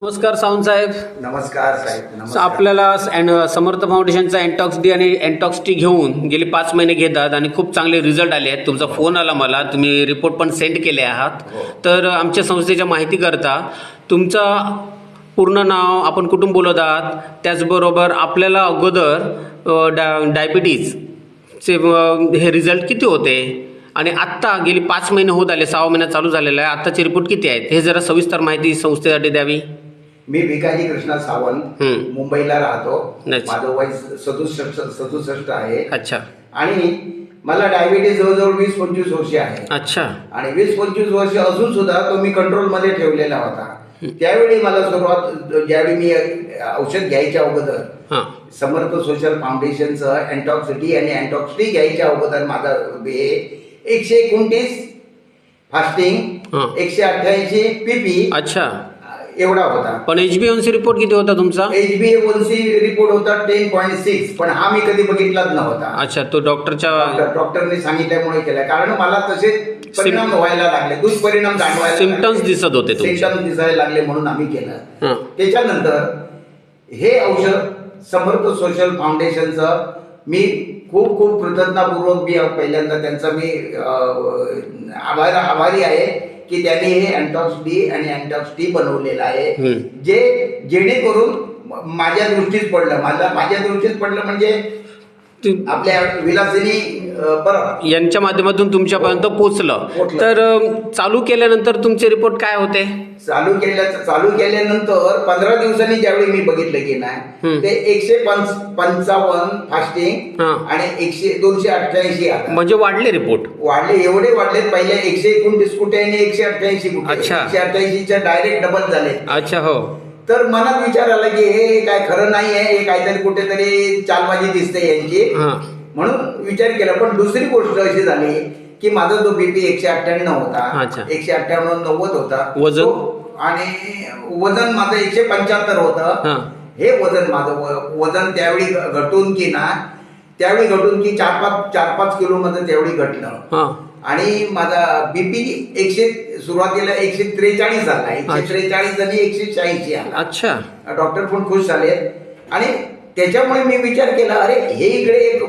नमस्कार सावंत साहेब. नमस्कार साहेब. नमस्कार. आपल्याला समर्थ फाउंडेशनचा एन्टॉक्स डी आणि एन्टॉक्स टी घेऊन गेले 5 महिने घेतात आणि खूप चांगले रिझल्ट आले आहेत. तुमचा फोन आला मला, तुम्ही रिपोर्ट पण सेंड केले आहात. हो. तर आमच्या संस्थेच्या माहिती करता तुमचा पूर्ण नाव, आपण कुठून बोलत आहात, त्याचबरोबर आपल्याला अगोदर डायबिटीजचे हे रिझल्ट किती होते आणि आत्ता गेली 5 महिने होत आले, 6 महिना चालू झालेला आहे, आत्ताचे रिपोर्ट किती आहेत, हे जरा सविस्तर माहिती संस्थेसाठी द्यावी. मी भिकाजी कृष्णा सावंत, मुंबईला राहतो. अच्छा. माझं वय 67 आहे. अच्छा आणि मला डायबिटीज जवळजवळ 20-25 वर्षे आहे. अच्छा. आणि 20-25 वर्ष असून सुद्धा तो मी कंट्रोल मध्ये ठेवलेला होता. त्यावेळी मला ज्यावेळी मी औषध घ्यायच्या अगोदर समर्थ सोशल फाउंडेशनचं एन्टॉक्स डी आणि एन्टॉक्स टी घ्यायच्या अगोदर माझा 129 फास्टिंग, 188 पीपी अच्छा एवढा होता. पण HbA1c रिपोर्ट किती होता तुमचा? HbA1c रिपोर्ट होता 10.6, पण हा मी कधी बघितलाच नव्हता. अच्छा, तो डॉक्टरने सांगितल्यामुळे केला, कारण मला तसे परिणाम व्हायला लागले, दुष्परिणाम जाणवायला, सिम्पटम्स दिसत होते, सिम्पटम्स दिसायला लागले, म्हणून आम्ही केलं. त्याच्यानंतर हे औषध समर्थ सोशल फाउंडेशनचं मी खूप खूप कृतज्ञतापूर्वक मी पहिल्यांदा त्यांचा मी आभारी आहे की त्यांनी हे एन्टॉक्स डी आणि एन्टॉक्स टी बनवलेलं आहे, जेणेकरून माझ्या दृष्टीस पडलं. माझ्या दृष्टीस पडलं म्हणजे आपल्या विलासिनी बरं यांच्या माध्यमातून तुमच्यापर्यंत पोहोचलं. तर चालू केल्यानंतर तुमचे रिपोर्ट काय होते? चालू केल्यानंतर 15 दिवसांनी ज्यावेळी मी बघितलं की नाही, ते 155 फास्टिंग आणि 288 आला. म्हणजे वाढले रिपोर्ट? एवढे वाढले. पहिले 129 कुठे आणि 188 कुठे. 188च्या डायरेक्ट डबल झाले. अच्छा. हो. तर मनात विचार आला की हे काय खरं नाही आहे, हे काहीतरी कुठेतरी चालबाजी दिसते यांची, म्हणून विचार केला. पण दुसरी गोष्ट अशी झाली की माझा जो बीपी 198 होता, 198-90 होता आणि वजन माझं 175 होतं. हे माझं वजन त्यावेळी घटून की 4-5 किलो मध्ये त्यावेळी घटलं. आणि माझा बीपी सुरुवातीला 143 झाला, 143 आणि 186 आला. अच्छा. डॉक्टर पण खुश झाले. आणि त्याच्यामुळे मी विचार केला, अरे हे इकडे एक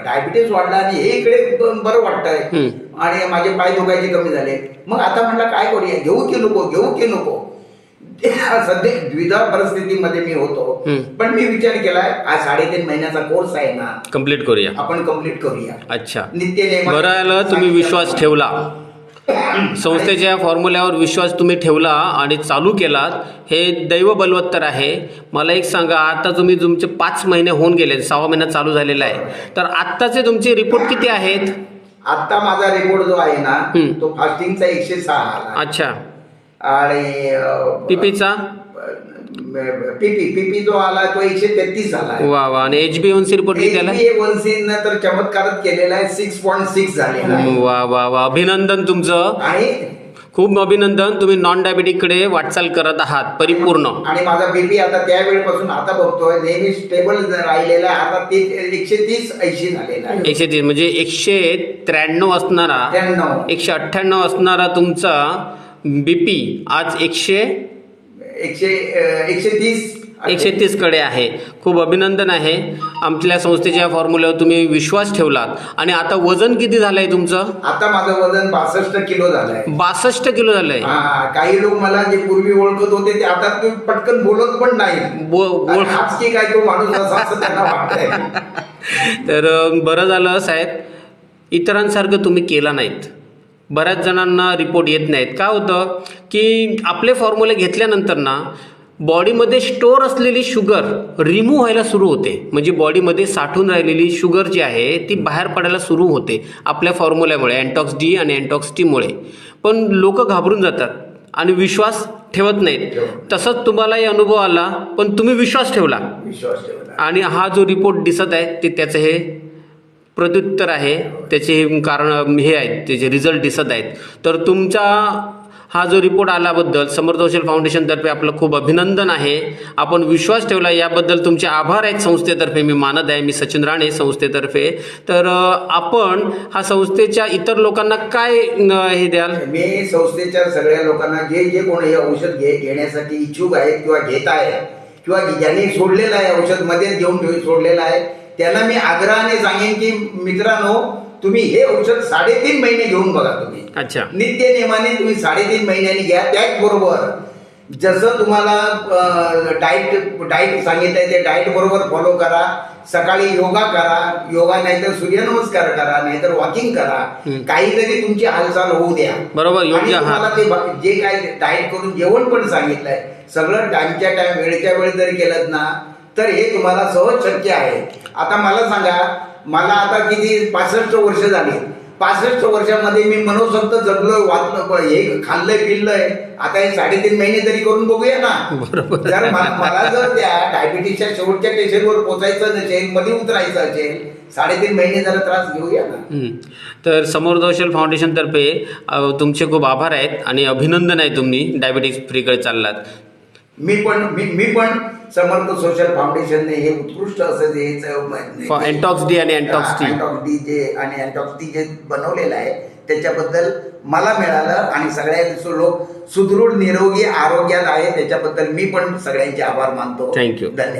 डायबिटीस वाढला आणि हे इकडे बरं वाटतंय आणि माझे पाय दुखायचे कमी झाले. मग आता म्हटलं काय करूया, घेऊ की नको. सध्या द्विधा परिस्थितीमध्ये मी होतो, पण मी विचार केलाय हा 3.5 महिन्याचा कोर्स आहे ना, कम्प्लीट करूया, आपण कम्प्लीट करूया. अच्छा. नित्य बरं आलं तुम्ही विश्वास ठेवला, संस्थेच्या फॉर्म्युल्यावर विश्वास तुम्ही ठेवला आणि चालू केलात, हे दैव बलवत्तर आहे. मला एक सांगा, आता तुम्ही तुमचे 5 महिने होऊन गेले, 6वा महिना चालू झालेला आहे, तर आत्ताचे तुमचे रिपोर्ट किती आहेत? आता माझा रिपोर्ट जो आहे ना, तो फास्टिंगचा 106 आला. अच्छा. आणि पीपीचा पीपी जो आला तो 133 आला. वा वा. आणि HbA1c रिपोर्ट किती आला? HbA1c तर चमत्कारच केलेला आहे, 6.6 झालेला आहे. वा वा वा. अभिनंदन तुमचं, आणि खूप अभिनंदन. तुम्ही नॉन डायबिटिक कडे वाटचाल करत आहात परिपूर्ण. आणि माझा बीपी आता त्या वेळेपासून आता बघतोय नेहमी स्टेबल राहिलेला आहे. आता 130-80 झालेला आहे. 130 म्हणजे 193 असणारा, 198 असणारा तुमचा बीपी आज 130 कडे आहे. खूप अभिनंदन आहे. आमच्या संस्थेच्या फॉर्म्युल्यावर तुम्ही विश्वास ठेवलात. आणि आता वजन किती झालंय तुमचं? आता माझं वजन 62 किलो झालंय. 62 किलो झालंय. काही लोक मला जे पूर्वी ओळखत होते ते आता पटकन बोलत पण नाही, आज की काय तो माणूस असं त्यांना वाटतंय. तर बरं झालं साहेब, इतरांसारखं तुम्ही केला नाहीत. बऱ्याच जणांना रिपोर्ट येत नाहीत. काय होतं की आपले फॉर्म्युले घेतल्यानंतर ना, बॉडीमध्ये स्टोअर असलेली शुगर रिमूव्ह व्हायला सुरू होते. म्हणजे बॉडीमध्ये साठून राहिलेली शुगर जी आहे ती बाहेर पडायला सुरू होते आपल्या फॉर्म्युल्यामुळे, एन्टॉक्स डी आणि एन्टॉक्स टीमुळे. पण लोक घाबरून जातात आणि विश्वास ठेवत नाहीत. तसंच तुम्हालाही अनुभव आला, पण तुम्ही विश्वास ठेवला. आणि हा जो रिपोर्ट दिसत आहे ते त्याचं हे प्रत्युत्तर आहे, त्याचे कारण हे आहेत, त्याचे रिझल्ट दिसत आहेत. तर तुमचा हा जो रिपोर्ट आल्याबद्दल समर्थ औषध फाउंडेशनतर्फे आपलं खूप अभिनंदन आहे. आपण विश्वास ठेवला याबद्दल तुमचे आभार आहेत संस्थेतर्फे मी मानत आहे. मी सचिन राणे संस्थेतर्फे. तर आपण हा संस्थेच्या इतर लोकांना काय हे द्याल? मी संस्थेच्या सगळ्या लोकांना जे जे कोण हे औषध घेण्यासाठी इच्छुक आहेत किंवा घेत आहे किंवा ज्यांनी सोडलेलं आहे औषध मध्येच घेऊन सोडलेलं आहे त्यांना मी आग्रहाने सांगेन की मित्रांनो तुम्ही हे औषध 3.5 महिने घेऊन बघा. तुम्ही अच्छा. नित्य नियमाने तुम्ही 3.5 महिन्यांनी घ्या. त्याचबरोबर जसं तुम्हाला डाईट सांगितलंय ते डाईट बरोबर फॉलो करा. सकाळी योगा करा. योगा नाहीतर सूर्यनमस्कार करा, नाहीतर वॉकिंग करा. काहीतरी तुमची हालचाल होऊ द्या. बरोबर. योग्य. तुम्हाला ते जे काय डाईट करून जेवण पण सांगितलंय सगळं टाइमच्या टाइम वेळच्या वेळ जर केलं ना तर हे तुम्हाला सहज शक्य आहे. आता मला सांगा, मला आता किती 65 वर्ष झाली. 65 वर्षामध्ये मी मनोसक्त जगलोय, वाचलं, हे खाल्लंय पिल्लंय. आता हे 3.5 महिने तरी करून बघूया ना. बरोबर. जर मला जर त्या डायबिटीसच्या शेवटच्या स्टेशनवर पोहोचायचं नसेल, मध्ये उतरायचं असेल, 3.5 महिने जरा त्रास घेऊया ना. तर समर्थ औषध फाउंडेशनतर्फे तुमचे खूप आभार आहेत आणि अभिनंदन आहे. तुम्ही डायबिटीस फ्रीकडे चाललात. मी पण समर्थ सोशल फाउंडेशनने हे उत्कृष्ट असं जे एन्टॉक्स डी आणि एन्टॉक्स टी आणि एन्टॉक्स टी जे बनवलेलं आहे त्याच्याबद्दल मला मिळालं आणि सगळ्या लोक सुदृढ निरोगी आरोग्यात आहे त्याच्याबद्दल मी पण सगळ्यांचे आभार मानतो. थँक्यू. धन्यवाद.